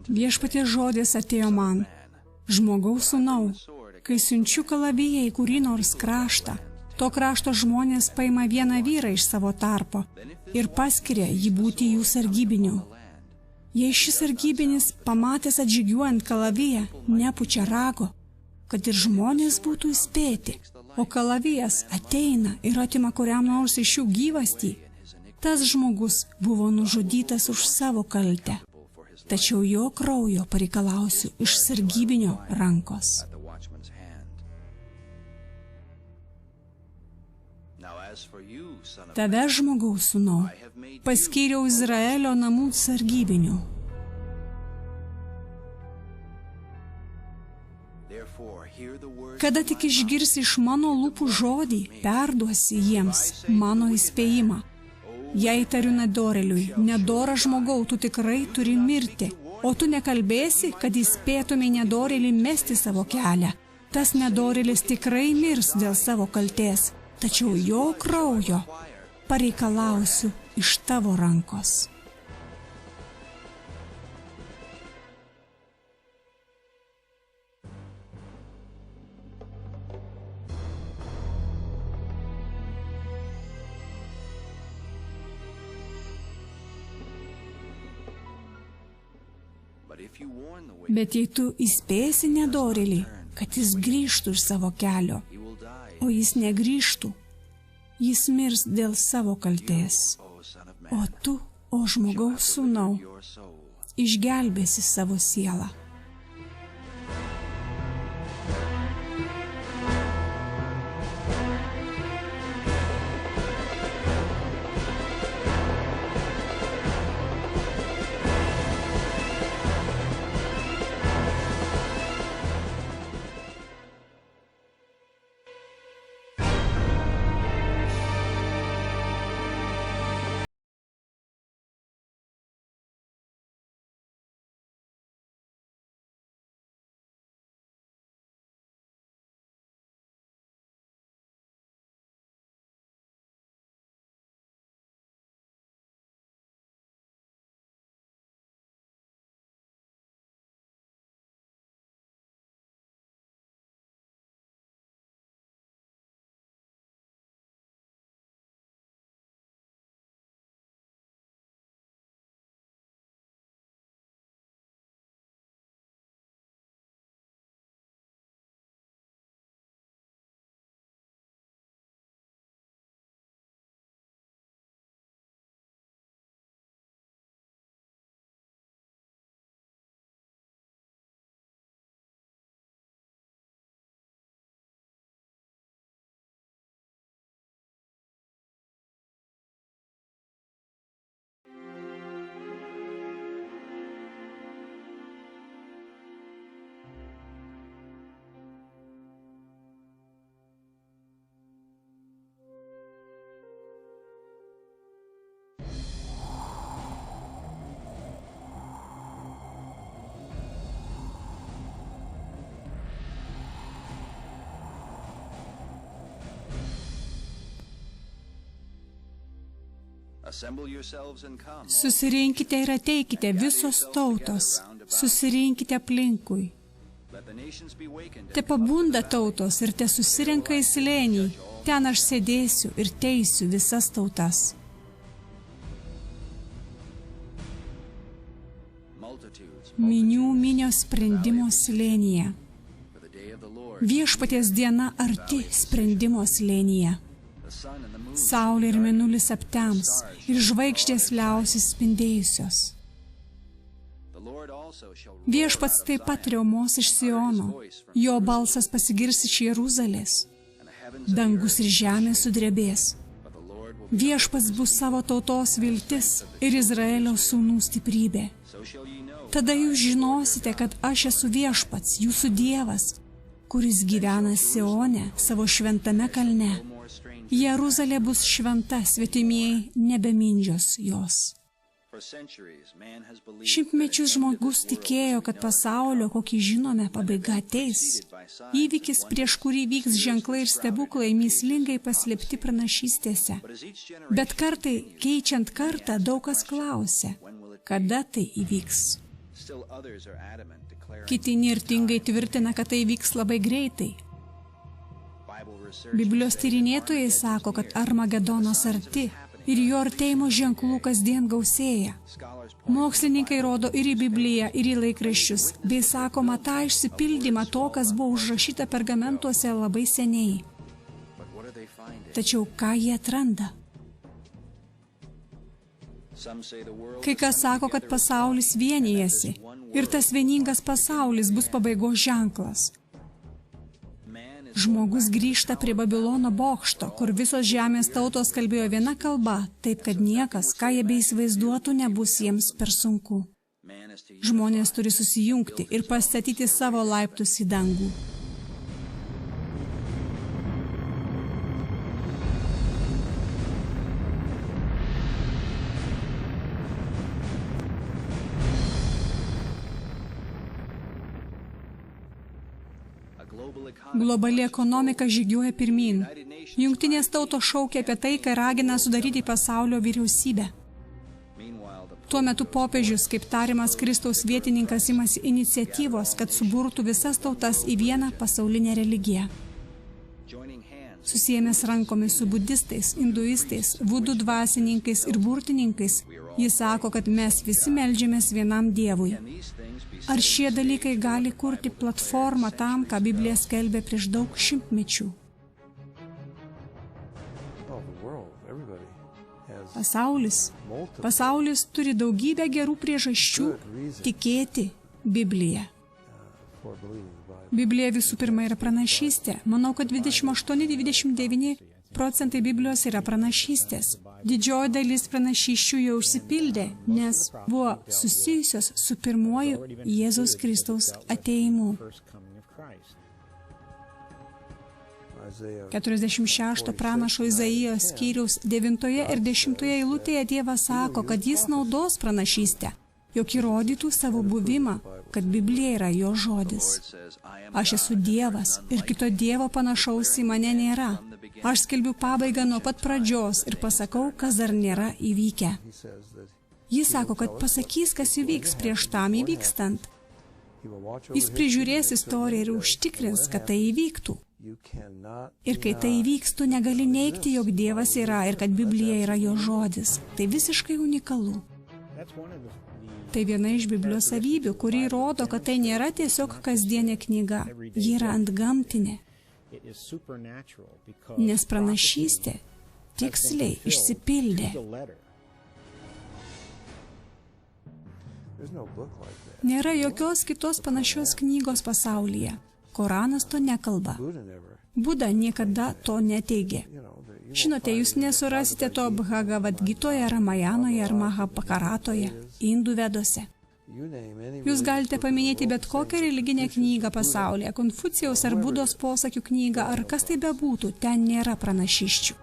Viešpaties žodis atėjo man: žmogaus sūnau, kai siunčiu kalaviją į kurį nors kraštą, to krašto žmonės paima vieną vyrą iš savo tarpo ir paskiria jį būti jų sargybiniu. Jei šis sargybinis, pamatęs atžygiuojant kalaviją, nepučia rago, kad ir žmonės būtų įspėti, o kalavijas ateina ir atima kuriam nors iš jų gyvastį, tas žmogus buvo nužudytas už savo kaltę, tačiau jo kraujo pareikalausiu iš sargybinio rankos. Tave, žmogaus sūnau, paskyriau Izraelio namų sargybiniu. Kada tik išgirsi iš mano lūpų žodį, perduosi jiems mano įspėjimą. Jei tariu nedorėliui, nedora žmogau, tu tikrai turi mirti, o tu nekalbėsi, kad įspėtumei nedorėlį mesti savo kelią. Tas nedorėlis tikrai mirs dėl savo kaltės, tačiau jo kraujo pareikalausiu iš tavo rankos. Bet jei tu įspėsi nedorėlį, kad jis grįžtų iš savo kelio, o jis negrįžtų, jis mirs dėl savo kaltės. O tu, o žmogaus sūnau, išgelbėsi savo sielą. Susirinkite ir ateikite visos tautos, susirinkite aplinkui. Te pabunda tautos ir te susirenka į slėnį, ten aš sėdėsiu ir teisiu visas tautas. Minių minios sprendimo slėnyje. Viešpaties diena arti sprendimo slėnyje. Saulė ir mėnulis aptems, ir žvaigždės liausis spindėjusios. Viešpats taip pat riaumos iš Siono, jo balsas pasigirs iš Jeruzalės. Dangus ir žemė sudrebės. Viešpats bus savo tautos viltis ir Izraelio sūnų stiprybė. Tada jūs žinosite, kad aš esu Viešpats, jūsų Dievas, kuris gyvena Sione, savo šventame kalne. Jeruzalė bus šventa, svetimieji nebemindžios jos. Šimtmečius žmogus tikėjo, kad pasaulio, kokį žinome, pabaiga ateis. Įvykis, prieš kurį vyks ženklai ir stebuklai, mįslingai paslėpti pranašystėse. Bet kartai, keičiant kartą, daug kas klausia, kada tai įvyks. Kiti nirtingai tvirtina, kad tai vyks labai greitai. Biblijos tyrinėtojai sako, kad Armagedonas arti ir jo artėjimo ženklų kasdien gausėja. Mokslininkai rodo ir į Bibliją, ir į laikraščius, bei sakoma tą išsipildymą to, kas buvo užrašyta pergamentuose labai seniai. Tačiau ką jie atranda? Kai kas sako, kad pasaulis vienijasi ir tas vieningas pasaulis bus pabaigos ženklas. Žmogus grįžta prie Babilono bokšto, kur visos žemės tautos kalbėjo viena kalba, taip kad niekas, ką jie beįsivaizduotų, nebus jiems per sunku. Žmonės turi susijungti ir pastatyti savo laiptus į dangų. Globali ekonomika žygiuoja pirmyn. Jungtinės tautos šaukia apie tai, kai ragina sudaryti pasaulio vyriausybę. Tuo metu popiežius, kaip tariamas Kristaus vietininkas, imasi iniciatyvos, kad suburtų visas tautas į vieną pasaulinę religiją. Susiėmęs rankomis su budistais, hinduistais, vudų dvasininkais ir burtininkais, jis sako, kad mes visi meldžiamės vienam Dievui. Ar šie dalykai gali kurti platformą tam, ką Biblija skelbė prieš daug šimtmečių? Pasaulis turi daugybę gerų priežasčių tikėti Bibliją. Biblija visų pirma yra pranašystė. Manau, kad 28-29% Biblijos yra pranašystės. Didžioji dalis pranašysčių jau užsipildė, nes buvo susijusios su pirmuoju Jėzaus Kristaus atėjimu. 46 pranašo Izaijos skyriaus 9 ir 10 eilutėje Dievas sako, kad jis naudos pranašystę, jog įrodytų savo buvimą, kad Biblija yra jo žodis. Aš esu Dievas ir kito Dievo panašaus į mane nėra. Aš skelbiu pabaigą nuo pat pradžios ir pasakau, kas dar nėra įvykę. Jis sako, kad pasakys, kas įvyks prieš tam įvykstant. Jis prižiūrės istoriją ir užtikrins, kad tai įvyktų. Ir kai tai įvyks, tu negali neigti, jog Dievas yra ir kad Biblija yra jo žodis. Tai visiškai unikalu. Tai viena iš Biblijos savybių, kuri rodo, kad tai nėra tiesiog kasdienė knyga. Ji yra antgamtinė. Nes pranašystė tiksliai išsipildė. Nėra jokios kitos panašios knygos pasaulyje. Koranas to nekalba. Buda niekada to neteigė. Žinote, jūs nesurasite to Bhagavad-gitoje, Ramajanoje ar Mahabharatoje, Indų vedose. Jūs galite paminėti bet kokią religinę knygą pasaulyje, Konfucijaus ar Budos posakių knygą, ar kas tai bebūtų, ten nėra pranašysčių.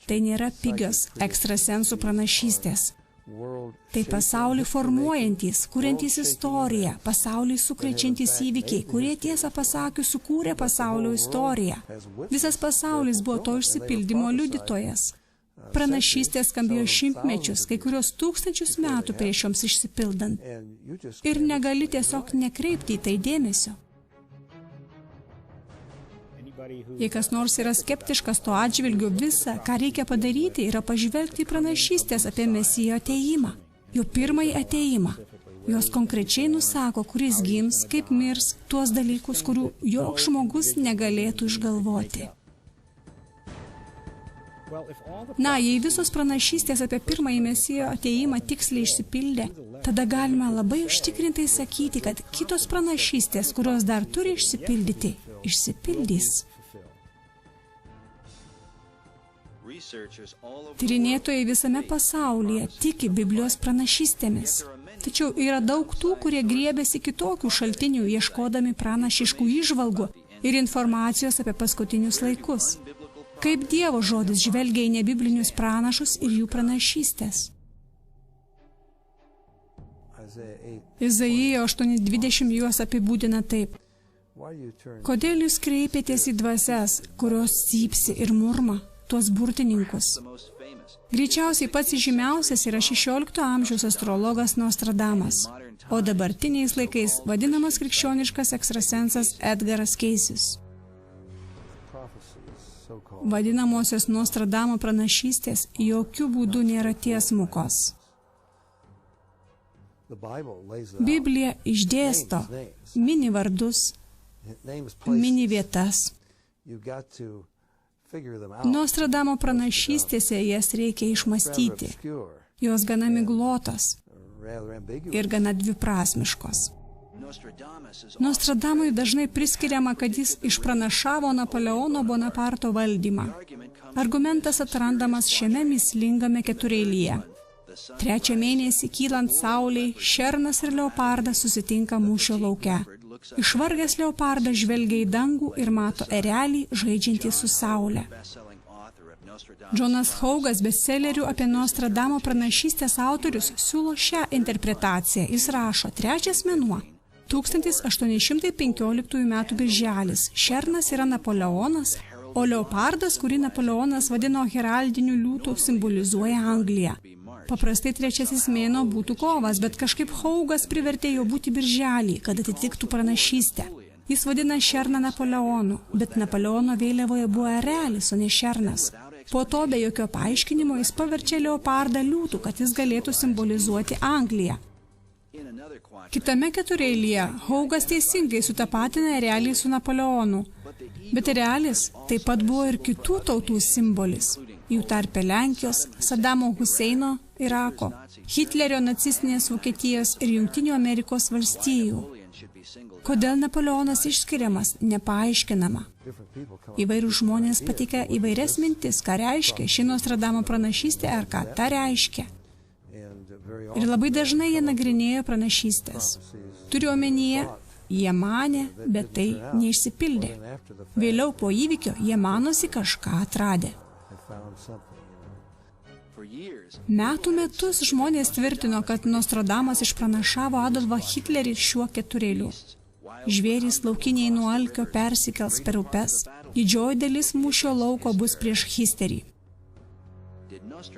Tai nėra pigios ekstrasensų pranašystės. Tai pasaulį formuojantys, kuriantys istoriją, pasaulį sukrečiantys įvykiai, kurie tiesą pasakius sukūrė pasaulio istoriją. Visas pasaulis buvo to išsipildymo liudytojas. Pranašystės skambėjo šimtmečius, kai kurios tūkstančius metų prieš joms išsipildant. Ir negali tiesiog nekreipti į tai dėmesio. Jei kas nors yra skeptiškas to atžvilgiu, visa, ką reikia padaryti, yra pažvelgti į pranašystės apie Mesijo atėjimą, jo pirmąjį atėjimą. Jos konkrečiai nusako, kuris gims, kaip mirs, tuos dalykus, kurių joks žmogus negalėtų išgalvoti. Na, jei visos pranašystės apie pirmąjį Mesijo atėjimą tiksliai išsipildė, tada galima labai užtikrintai sakyti, kad kitos pranašystės, kurios dar turi išsipildyti, išsipildys. Tyrinėtojai visame pasaulyje tiki Biblijos pranašystėmis. Tačiau yra daug tų, kurie griebiasi kitokių šaltinių, ieškodami pranašiškų įžvalgų ir informacijos apie paskutinius laikus. Kaip Dievo žodis žvelgia į nebiblinius pranašus ir jų pranašystės. Izaijo 8:20 juos apibūdina taip. Kodėl jūs kreipėtės į dvasias, kurios cypsi ir murma, tuos burtininkus? Greičiausiai pats žymiausias yra 16 amžiaus astrologas Nostradamas, o dabartiniais laikais vadinamas krikščioniškas ekstrasensas Edgaras Keisis. Vadinamosios Nostradamo pranašystės jokių būdų nėra tiesmukos. Biblija išdėsto mini vardus, mini vietas. Nostradamo pranašystėse jas reikia išmąstyti. Jos gana miglotos ir gana dviprasmiškos. Nostradamui dažnai priskiriama, kad jis išpranašavo Napoleono Bonaparto valdymą. Argumentas atrandamas šiame mįslingame ketureilyje. 3 mėnesį kylant saulei, šernas ir leopardas susitinka mūšio lauke. Išvargęs leopardas žvelgia į dangų ir mato erelį žaidžiantį su saule. Džonas Haugas, bestsellerių apie Nostradamo pranašystės autorius, siūlo šią interpretaciją. Jis rašo: 3 mėnuo, 1815 metų birželis. Šernas yra Napoleonas, o leopardas, kurį Napoleonas vadino heraldiniu liūtu, simbolizuoja Angliją. Paprastai 3 mėnuo būtų kovas, bet kažkaip Haugas privertė jo būti birželį, kad atitiktų pranašystę. Jis vadina šerną Napoleonu, bet Napoleono vėliavoje buvo erelis, o ne šernas. Po to be jokio paaiškinimo jis paverčia leopardą liūtų, kad jis galėtų simbolizuoti Angliją. Kitame ketureilyje Haugas teisingai sutapatina erelį su Napoleonu, bet erelis taip pat buvo ir kitų tautų simbolis. Jų tarpe Lenkijos, Sadamo Huseino, Irako, Hitlerio nacistinės Vokietijos ir Jungtinių Amerikos valstijų. Kodėl Napoleonas išskiriamas, nepaaiškinama. Įvairūs žmonės pateikia įvairias mintis, ką reiškia ši Nostradamo pranašystė ar ką ta reiškia. Ir labai dažnai jie nagrinėjo pranašystės. Turiu omenyje, jie manė, bet tai neišsipildė. Vėliau po įvykio jie manosi kažką atradę. Metų metus žmonės tvirtino, kad Nostradamas išpranašavo Adolfą Hitlerį šiuo ketureiliu. Žvėrys laukiniai nuo alkio persikels per upes, didžioji dalis mūšio lauko bus prieš Hitlerį.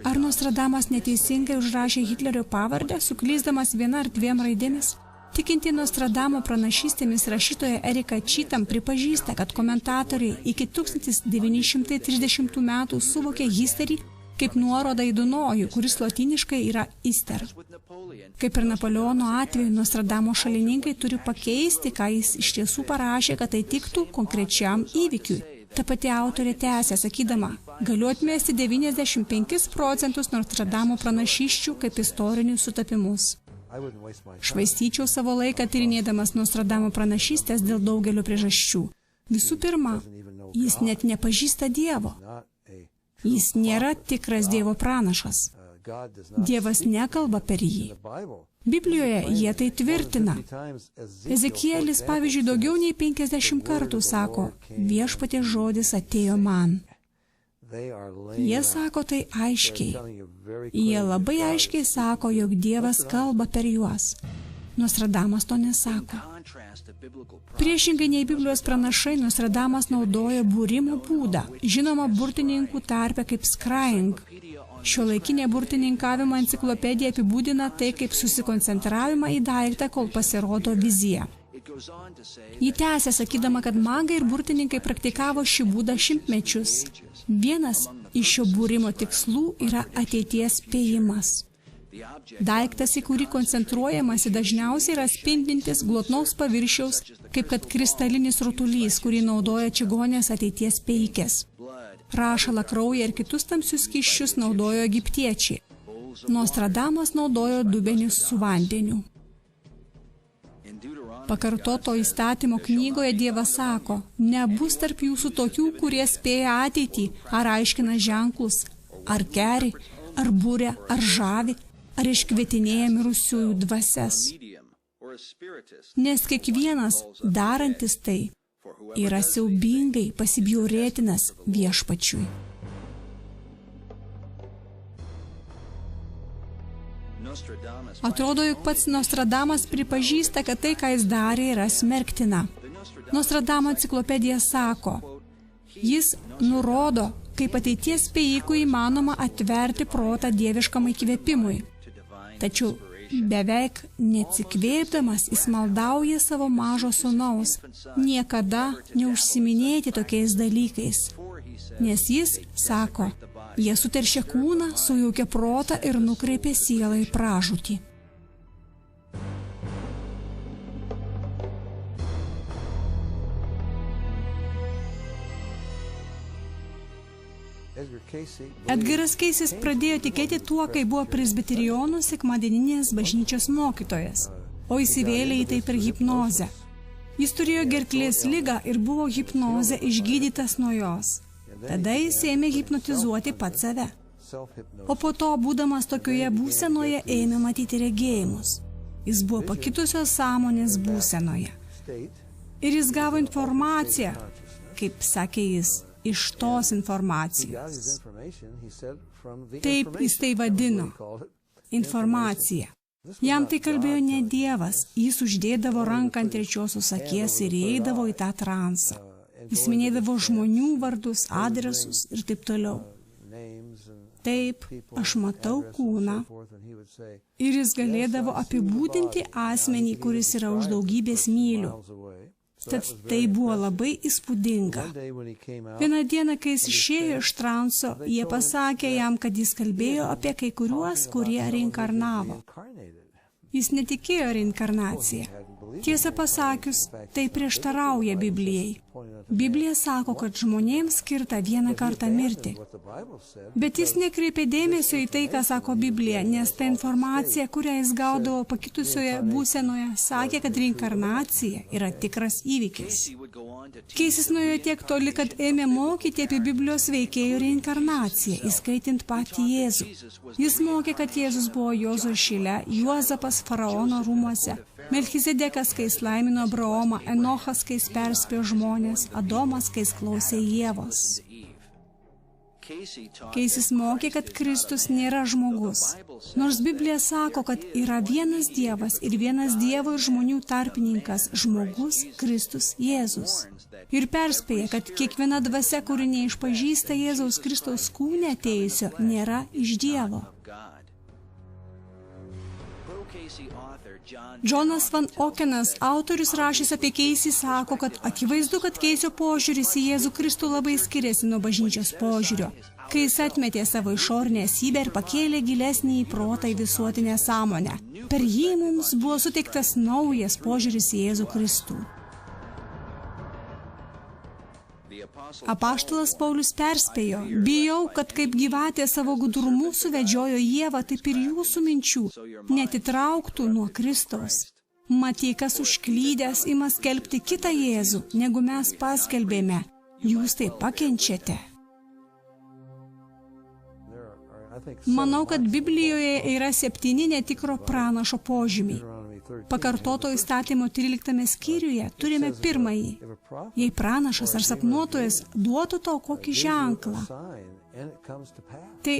Ar Nostradamas neteisingai užrašė Hitlerio pavardę, suklysdamas 1 ar 2 raidėmis? Tikinti Nostradamo pranašystėmis rašytoja Erika Cheatham pripažįsta, kad komentatoriai iki 1930 metų suvokė Hitlerį kaip nuorodą į Dunojų, kuris lotyniškai yra Ister. Kaip ir Napoleono atveju, Nostradamo šalininkai turi pakeisti, ką jis iš tiesų parašė, kad tai tiktų konkrečiam įvykiui. Ta pati autorė tęsė, sakydama, galiu atmesti 95% Nostradamo pranašysčių kaip istorinius sutapimus. Švaistyčiau savo laiką tyrinėdamas Nostradamo pranašystės dėl daugelio priežasčių. Visų pirma, jis net nepažįsta Dievo. Jis nėra tikras Dievo pranašas. Dievas nekalba per jį. Biblijoje jie tai tvirtina. Ezekielis, pavyzdžiui, daugiau nei 50 kartų sako, viešpaties žodis atėjo man. Jie sako tai aiškiai. Jie labai aiškiai sako, jog Dievas kalba per juos. Nostradamas to nesako. Priešingai nei Biblijos pranašai, Nostradamas naudoja būrimo būdą, žinoma burtininkų tarpe kaip scrying. Šiuolaikinė burtininkavimo enciklopedija apibūdina tai kaip susikoncentravimą į daiktą, kol pasirodo vizija. Ji tęsė, sakydama, kad magai ir burtininkai praktikavo šį būdą šimtmečius. Vienas iš šio būrimo tikslų yra ateities spėjimas. Daiktas, į kurį koncentruojamasi, dažniausiai yra spindintis glotnaus paviršiaus, kaip kad kristalinis rutulys, kurį naudoja čigonės ateities peikės. Rašalą, kraują ir kitus tamsius skysčius naudojo egiptiečiai. Nostradamas naudojo dubenis su vandeniu. Pakartoto įstatymo knygoje Dievas sako, nebus tarp jūsų tokių, kurie spėja ateitį, ar aiškina ženklus, ar keri, ar būrė, ar žavi, ar iškvietinėja mirusiųjų dvasias. Nes kiekvienas, darantis tai, yra siaubingai pasibjaurėtinas viešpačiui. Atrodo, jog pats Nostradamas pripažįsta, kad tai, ką jis darė, yra smerktina. Nostradamo enciklopedija sako, jis nurodo, kaip ateities spėjikui įmanoma atverti protą dieviškam įkvėpimui. Tačiau beveik neatsikvėpdamas jis maldauja savo mažo sūnaus niekada neužsiminėti tokiais dalykais, nes jis sako, jie suteršia kūną, sujaukia protą ir nukreipia sielą į pražūtį. Edgaras Keisis pradėjo tikėti tuo, kai buvo presbiterijonų sekmadieninės bažnyčios mokytojas, o įsivėlė į tai per hipnozę. Jis turėjo gerklės ligą ir buvo hipnoze išgydytas nuo jos. Tada jis ėmė hipnotizuoti pats save. O po to, būdamas tokioje būsenoje, ėmė matyti regėjimus. Jis buvo pakitusios sąmonės būsenoje. Ir jis gavo informaciją, kaip sakė jis, iš tos informacijos. Taip jis tai vadino. Informacija. Jam tai kalbėjo ne Dievas. Jis uždėdavo ranką ant trečiosios akies ir įeidavo į tą transą. Jis minėdavo žmonių vardus, adresus ir taip toliau. Taip, aš matau kūną. Ir jis galėdavo apibūdinti asmenį, kuris yra už daugybės mylių. Tad tai buvo labai įspūdinga. Vieną dieną, kai jis išėjo iš transo, jie pasakė jam, kad jis kalbėjo apie kai kuriuos, kurie reinkarnavo. Jis netikėjo reinkarnaciją. Tiesą pasakius, tai prieštarauja Biblijai. Biblija sako, kad žmonėms skirta vieną kartą mirti. Bet jis nekreipė dėmesio į tai, ką sako Biblija, nes ta informacija, kurią jis gaudavo pakitusioje būsenoje, sakė, kad reinkarnacija yra tikras įvykis. Keisis nuėjo tiek toli, kad ėmė mokyti apie Biblijos veikėjų reinkarnaciją, įskaitant patį Jėzų. Jis mokė, kad Jėzus buvo Jozo šile, Juozapas faraono rūmuose, Melchizedekas, kai jis laimino Abraomą, Enochas, kai jis perspėjo žmonės, Adomas, kai jis klausė Ievos. Keisis mokė, kad Kristus nėra žmogus. Nors Biblija sako, kad yra vienas Dievas ir vienas Dievo ir žmonių tarpininkas, žmogus Kristus Jėzus. Ir perspėja, kad kiekviena dvasia, kuri neišpažįsta Jėzaus Kristaus kūne atėjusio, nėra iš Dievo. Džonas Van Okenas, autorius rašęs apie Keisį, sako, kad akivaizdu, kad Keisio požiūris į Jėzų Kristų labai skiriasi nuo bažnyčios požiūrio, kai jis atmetė savo išorinę esybę ir pakėlė gilesnį į protą į visuotinę sąmonę. Per jį mums buvo suteiktas naujas požiūris į Jėzų Kristų. Apaštalas Paulius perspėjo, bijau, kad kaip gyvatė savo gudrumu suvedžiojo Ievą, taip ir jūsų minčių neatitrauktų nuo Kristaus. Matyk, kas užklydęs ima skelbti kitą Jėzų, negu mes paskelbėme. Jūs tai pakenčiate. Manau, kad Biblijoje yra 7 netikro pranašo požymiai. Pakartoto įstatymo 13 skyriuje turime pirmąjį. Jei pranašas ar sapnuotojas duotų tau kokį ženklą, tai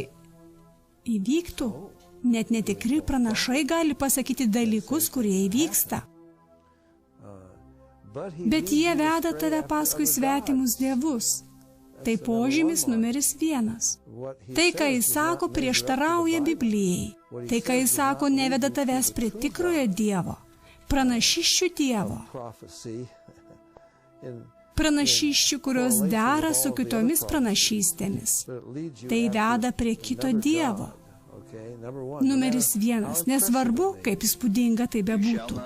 įvyktų. Net netikri pranašai gali pasakyti dalykus, kurie įvyksta. Bet jie veda tave paskui svetimus dievus. Tai požymis numeris 1. Tai, ką jis sako, prieštarauja Biblijai. Tai, ką jis sako, neveda tavęs prie tikrojo Dievo, pranašiščių Dievo. Pranašiščių, kurios dera su kitomis pranašystėmis. Tai veda prie kito Dievo. Numeris 1. Nesvarbu, kaip įspūdinga tai bebūtų.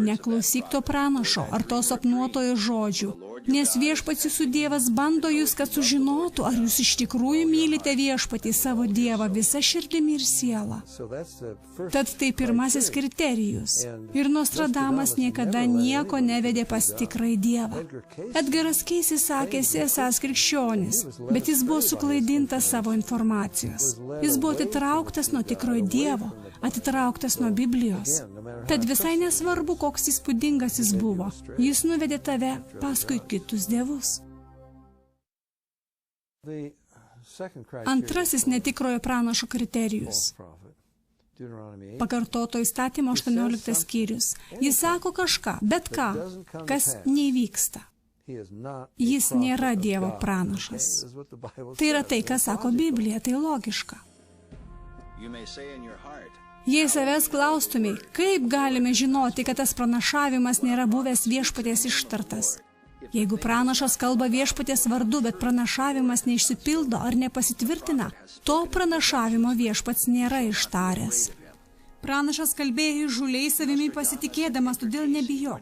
Neklausyk to pranašo ar to sapnuotojo žodžių, nes viešpats jūsų Dievas bando jūs, kad sužinotų, ar jūs iš tikrųjų mylite viešpatį savo Dievą visą širdimi ir sielą. Tad tai pirmasis kriterijus. Ir Nostradamas niekada nieko nevedė pas tikrąjį Dievą. Edgaras Keisis sakėsi esąs krikščionis, bet jis buvo suklaidintas savo informacijos. Jis buvo atitrauktas nuo tikrojo Dievo, atitrauktas nuo Biblijos. Tad visai nesvarbu, koks įspūdingas jis buvo, jis nuvedė tave paskui kitus dievus. Antrasis netikrojo pranašo kriterijus. Pakartoto įstatymo 18 skyrius. Jis sako kažką, bet ką, kas neįvyksta. Jis nėra Dievo pranašas. Tai yra tai, ką sako Biblija, tai logiška. Jei savęs klaustumai, kaip galime žinoti, kad tas pranašavimas nėra buvęs viešpaties ištartas? Jeigu pranašas kalba viešpaties vardu, bet pranašavimas neišsipildo ar nepasitvirtina, to pranašavimo viešpats nėra ištaręs. Pranašas kalbėjo įžūliai savimi pasitikėdamas, todėl nebijo.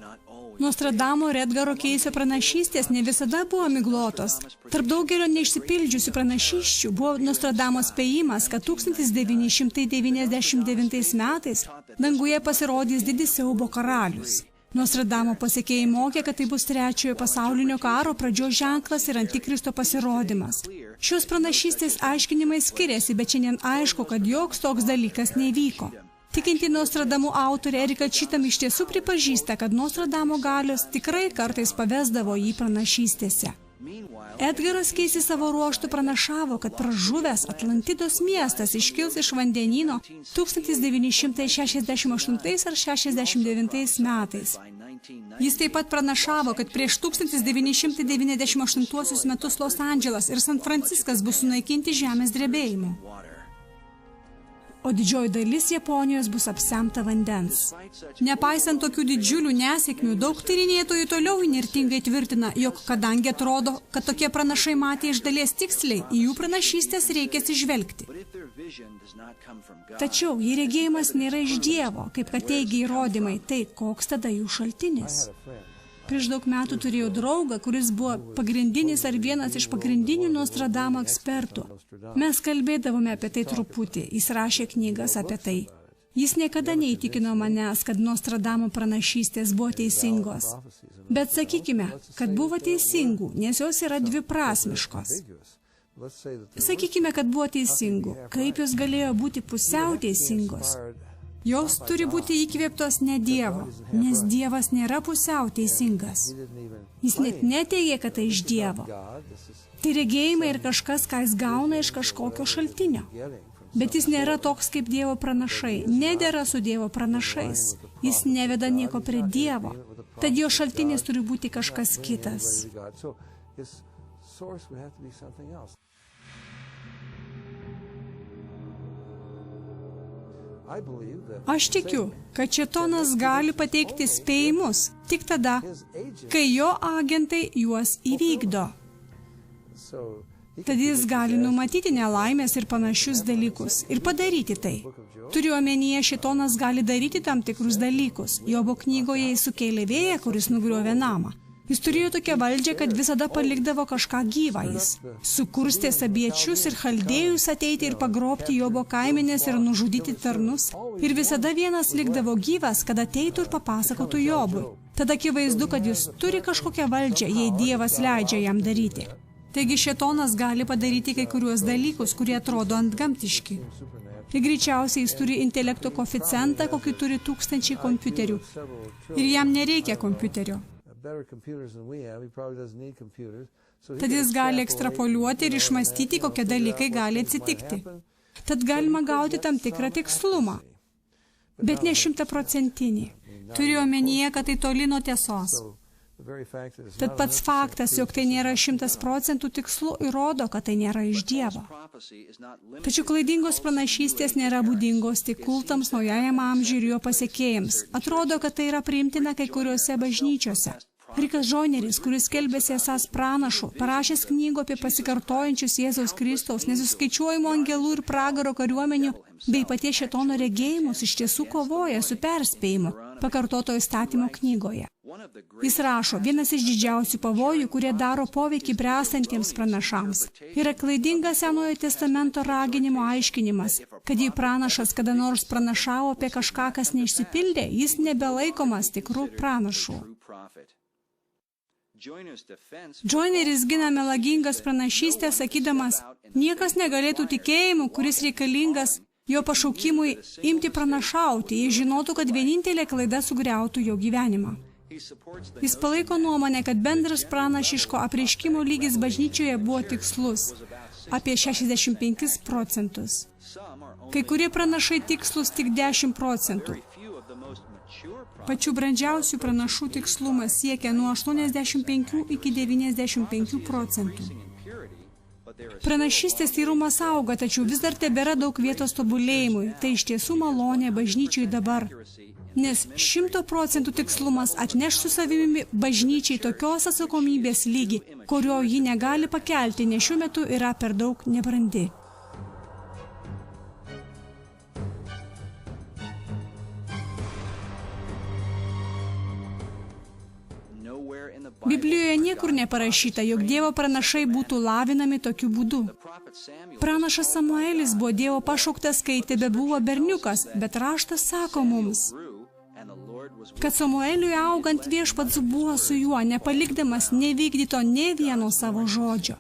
Nostradamo ir Edgaro Keisio pranašystės ne visada buvo miglotos. Tarp daugelio neišsipildžiusių pranašysčių buvo Nostradamo spėjimas, kad 1999 metais danguje pasirodys didis siaubo karalius. Nostradamo pasekėjai mokė, kad tai bus trečiojo pasaulinio karo pradžios ženklas ir antikristo pasirodymas. Šios pranašystės aiškinimai skiriasi, bet šiandien aišku, kad joks toks dalykas neįvyko. Tikinti Nostradamų autorė Erika Čitam iš tiesų pripažįsta, kad Nostradamo galios tikrai kartais pavesdavo jį pranašystėse. Edgaras Keisis savo ruožtu pranašavo, kad pražuvęs Atlantidos miestas iškils iš vandenyno 1968 ar 69 metais. Jis taip pat pranašavo, kad prieš 1998 metus Los Andželas ir San Franciskas bus sunaikinti žemės drebėjimu, o didžioji dalis Japonijos bus apsemta vandens. Nepaisant tokių didžiulių nesėkmių, daug tyrinėtojų toliau įnirtingai tvirtina, jog kadangi atrodo, kad tokie pranašai matė iš dalies tiksliai, į jų pranašystės reikia atsižvelgti. Tačiau, jei regėjimas nėra iš Dievo, kaip kad teigia įrodymai, tai koks tada jų šaltinis? Prieš daug metų turėjau draugą, kuris buvo pagrindinis ar vienas iš pagrindinių Nostradamo ekspertų. Mes kalbėdavome apie tai truputį, jis rašė knygas apie tai. Jis niekada neįtikino manęs, kad Nostradamo pranašystės buvo teisingos. Bet sakykime, kad buvo teisingų, nes jos yra dviprasmiškos. Sakykime, kad buvo teisingų. Kaip jos galėjo būti pusiau teisingos? Jos turi būti įkvėptos ne Dievo, nes Dievas nėra pusiau teisingas. Jis net neteigia, kad tai iš Dievo. Tai regėjimai ir kažkas, ką jis gauna iš kažkokio šaltinio. Bet jis nėra toks kaip Dievo pranašai, nedera su Dievo pranašais. Jis neveda nieko prie Dievo. Tad jo šaltinis turi būti kažkas kitas. Aš tikiu, kad šėtonas gali pateikti spėjimus tik tada, kai jo agentai juos įvykdo. Tad jis gali numatyti nelaimės ir panašius dalykus ir padaryti tai. Turiu omenyje, šėtonas gali daryti tam tikrus dalykus. Jobo knygoje jis sukėlė vėją, kuris nugriovė namą. Jis turėjo tokią valdžią, kad visada palikdavo kažką gyvą. Jis sukurstė sabiečius ir chaldėjus ateiti ir pagrobti Jobo kaimenės ir nužudyti tarnus. Ir visada vienas likdavo gyvas, kad ateitų ir papasakotų Jobui. Tada akivaizdu, kad jis turi kažkokią valdžią, jei Dievas leidžia jam daryti. Taigi šėtonas gali padaryti kai kuriuos dalykus, kurie atrodo antgamtiški. Ir greičiausiai jis turi intelekto koeficientą, kokį turi 1000 kompiuterių. Ir jam nereikia kompiuterio. Tad jis gali ekstrapoliuoti ir išmastyti, kokie dalykai gali atsitikti. Tad galima gauti tam tikrą tikslumą, bet ne 100%. Turiu omenyje, kad tai toli nuo tiesos. Tad pats faktas, jog tai nėra 100% tikslu, įrodo, kad tai nėra iš Dievo. Tačiau klaidingos pranašystės nėra būdingos tik kultams, naujajam amžiui ir jo pasekėjams. Atrodo, kad tai yra priimtina kai kuriuose bažnyčiose. Rikas Joyneris, kuris skelbėsi esąs pranašu, parašęs knygų apie pasikartojančius Jėzaus Kristaus, nesuskaičiuojamų angelų ir pragaro kariuomenių, bei paties šėtono regėjimus iš tiesų kovoja su perspėjimu, pakartoto įstatymo knygoje. Jis rašo, vienas iš didžiausių pavojų, kurie daro poveikį bręstantiems pranašams, yra klaidingas Senojo testamento raginimo aiškinimas, kad jei pranašas kada nors pranašavo apie kažką, kas neišsipildė, jis nebelaikomas tikrų pranašų. Joyneris gina melagingas pranašystės, sakydamas, niekas negalėtų tikėjimu, kuris reikalingas jo pašaukimui imti pranašauti, jei žinotų, kad vienintelė klaida sugriautų jo gyvenimą. Jis palaiko nuomonę, kad bendras pranašiško apreiškimo lygis bažnyčioje buvo tikslus, apie 65%. Kai kurie pranašai tikslus tik 10%. Pačių brandžiausių pranašų tikslumas siekia nuo 85 iki 95%. Pranašystės tyrumas auga, tačiau vis dar tebėra daug vietos tobulėjimui. Tai iš tiesų malonė bažnyčiai dabar. Nes 100% tikslumas atneš su savimi bažnyčiai tokios atsakomybės lygį, kurio ji negali pakelti, nes šiuo metu yra per daug nebrandi. Biblijoje niekur neparašyta, jog Dievo pranašai būtų lavinami tokiu būdu. Pranašas Samuelis buvo Dievo pašauktas, kai tebebuvo berniukas, bet raštas sako mums, kad Samueliui augant viešpats buvo su juo, nepalikdamas nevykdyto nė vieno savo žodžio.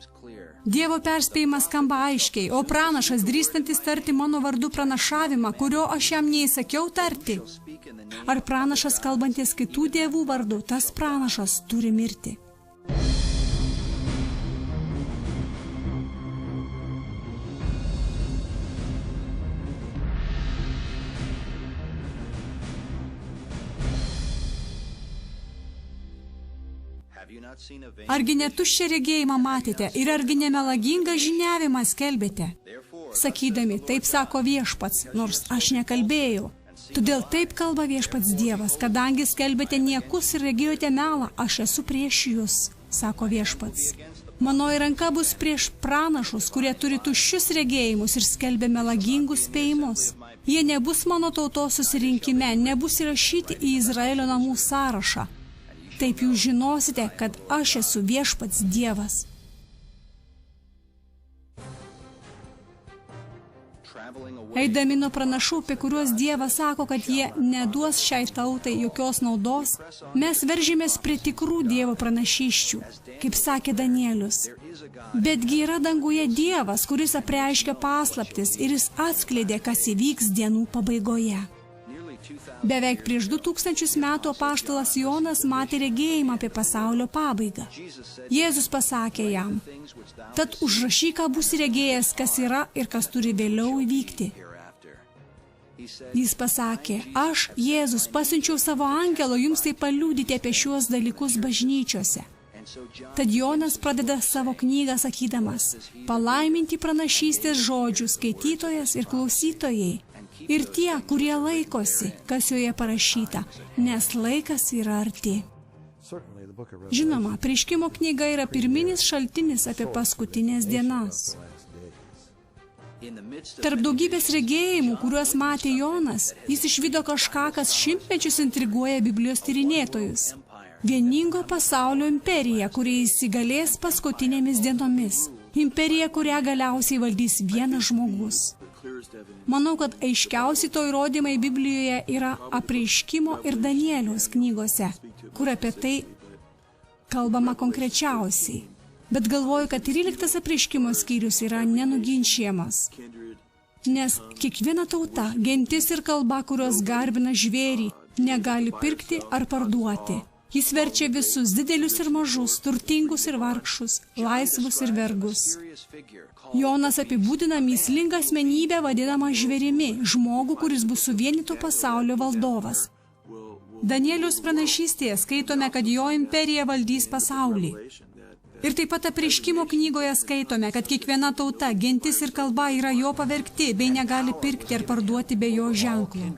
Dievo perspėjimas skamba aiškiai, o pranašas drįstantis tarti mano vardu pranašavimą, kurio aš jam neįsakiau tarti. Ar pranašas kalbantis kitų dievų vardu, tas pranašas turi mirti. Argi netuščią regėjimą matėte ir argi nemelagingą žiniavimą skelbėte? Sakydami, taip sako viešpats, nors aš nekalbėjau. Todėl taip kalba viešpats Dievas, kadangi skelbėte niekus ir regėjote melą, aš esu prieš jūs, sako viešpats. Manoji ranka bus prieš pranašus, kurie turi tuščius regėjimus ir skelbia melagingus spėjimus. Jie nebus mano tautos susirinkime, nebus įrašyti į Izraelio namų sąrašą. Taip jūs žinosite, kad aš esu viešpats Dievas. Eidami nuo pranašų, apie kuriuos Dievas sako, kad jie neduos šiai tautai jokios naudos, mes veržėmės prie tikrų Dievo pranašysčių, kaip sakė Danielius. Betgi yra danguje Dievas, kuris apreiškia paslaptis ir jis atskleidė, kas įvyks dienų pabaigoje. Beveik prieš 2000 metų apaštalas Jonas matė regėjimą apie pasaulio pabaigą. Jėzus pasakė jam, tad užrašyk, ką būsi regėjęs, kas yra ir kas turi vėliau įvykti. Jis pasakė, aš, Jėzus, pasiunčiau savo angelo jums tai paliudyti apie šiuos dalykus bažnyčiose. Tad Jonas pradeda savo knygą sakydamas, palaiminti pranašystės žodžių skaitytojas ir klausytojai, ir tie, kurie laikosi, kas joje parašyta, nes laikas yra arti. Žinoma, Apreiškimo knyga yra pirminis šaltinis apie paskutinės dienas. Tarp daugybės regėjimų, kuriuos matė Jonas, jis išvydo kažką, kas šimtmečius intriguoja Biblijos tyrinėtojus. Vieningo pasaulio imperija, kuri įsigalės paskutinėmis dienomis. Imperija, kurią galiausiai valdys vienas žmogus. Manau, kad aiškiausiai to įrodymai Biblijoje yra Apreiškimo ir Danieliaus knygose, kur apie tai kalbama konkrečiausiai. Bet galvoju, kad 13 Apreiškimo skyrius yra nenuginčiamas. Nes kiekviena tauta, gentis ir kalba, kurios garbina žvėrį, negali pirkti ar parduoti. Jis verčia visus didelius ir mažus, turtingus ir vargšus, laisvus ir vergus. Jonas apibūdina mįslingą asmenybę vadinamą žvėrimi, žmogų, kuris bus suvienyto pasaulio valdovas. Danieliaus pranašystėje skaitome, kad jo imperija valdys pasaulį. Ir taip pat Apreiškimo knygoje skaitome, kad kiekviena tauta, gentis ir kalba yra jo pavergti, bei negali pirkti ar parduoti be jo ženklų.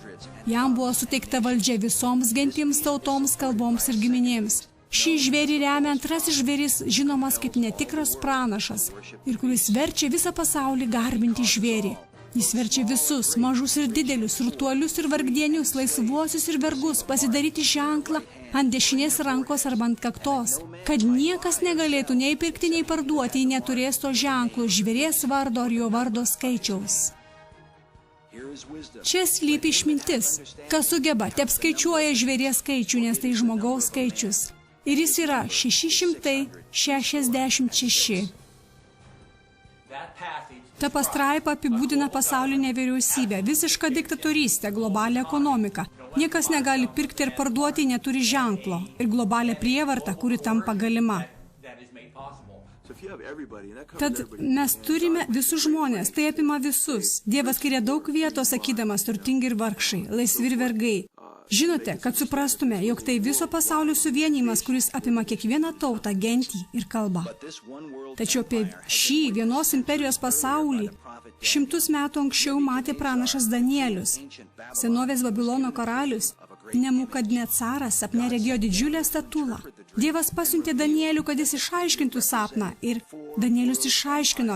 Jam buvo suteikta valdžia visoms gentims, tautoms, kalboms ir giminėms. Šį žvėrį remia antrasis žvėris, žinomas kaip netikras pranašas, ir kuris verčia visą pasaulį garbinti žvėrį. Jis verčia visus, mažus ir didelius, turtuolius ir vargdienius, laisvuosius ir vergus, pasidaryti ženklą ant dešinės rankos arba ant kaktos, kad niekas negalėtų nei pirkti, nei parduoti, jei neturės to ženklo žvėries vardo ar jo vardo skaičiaus. Čia slypi išmintis. Kas sugeba, te apskaičiuoja žvėries skaičių, nes tai žmogaus skaičius. Ir jis yra 666. Ta pastraipa apibūdina pasaulinę vyriausybę, visišką diktatorystę, globalią ekonomiką. Niekas negali pirkti ir parduoti, neturi ženklo. Ir globalią prievartą, kuri tampa galima. Tad mes turime visus žmonės, tai apima visus. Dievas skiria daug vietos, sakydamas turtingi ir vargšai, laisvi ir vergai. Žinote, kad suprastume, jog tai viso pasaulio suvienijimas, kuris apima kiekvieną tautą, gentį ir kalbą. Tačiau apie šį vienos imperijos pasaulį 100 metų anksčiau matė pranašas Danielius. Senovės Babilono karalius Nebukadnecaras sapne regėjo didžiulę statulą. Dievas pasiuntė Danielių, kad jis išaiškintų sapną, ir Danielius išaiškino